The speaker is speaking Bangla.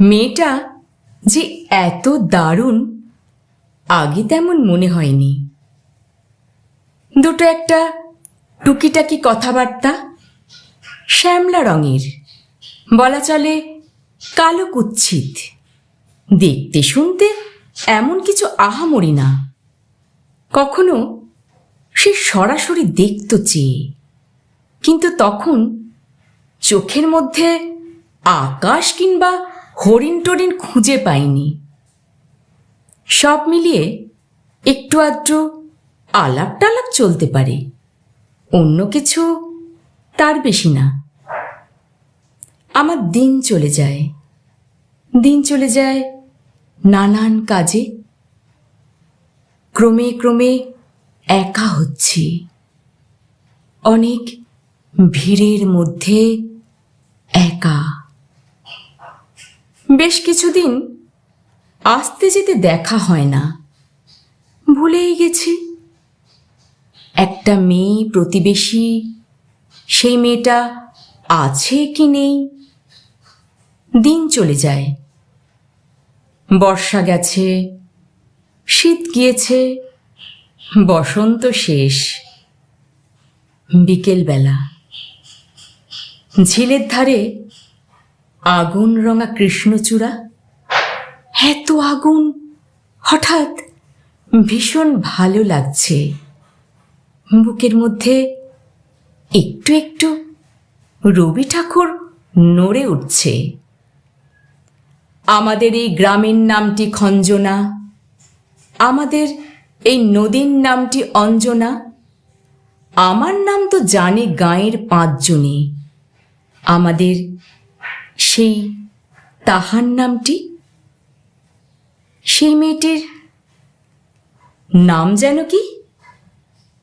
মেয়েটা যে এত দারুণ আগে তেমন মনে হয়নি। দুটো একটা টুকিটাকি কথাবার্তা, শ্যামলা রঙের, বলা চলে কালো কুৎসিত, দেখতে শুনতে এমন কিছু আহামরি না। কখনো সে সরাসরি দেখত চেয়ে, কিন্তু তখন চোখের মধ্যে আকাশ কিংবা হরিণ টরিণ খুঁজে পাইনি। সব মিলিয়ে একটু আধটু আলাপ টালাপ চলতে পারে, অন্য কিছু তার বেশি না। আমার দিন চলে যায় নানান কাজে। ক্রমে ক্রমে একা হচ্ছি, অনেক ভিড়ের মধ্যে একা। বেশ কিছুদিন আসতে যেতে দেখা হয় না, ভুলেই গেছি। একটা মেয়ে প্রতিবেশী, সেই মেয়েটা আছে কি নেই। দিন চলে যায়, বর্ষা গেছে, শীত গিয়েছে, বসন্ত শেষ। বিকেলবেলা ঝিলের ধারে আগুন রঙা কৃষ্ণচূড়া, এত আগুন, হঠাৎ ভীষণ ভালো লাগছে। বুকের মধ্যে একটু একটু রবি ঠাকুর নড়ে উঠছে। আমাদের এই গ্রামের নামটি খঞ্জনা, আমাদের এই নদীর নামটি অঞ্জনা। আমার নাম তো জানে গাঁয়ের 5 জনে, আমাদের সেই তাহার নামটি। সেই মেয়েটির নাম যেন কি?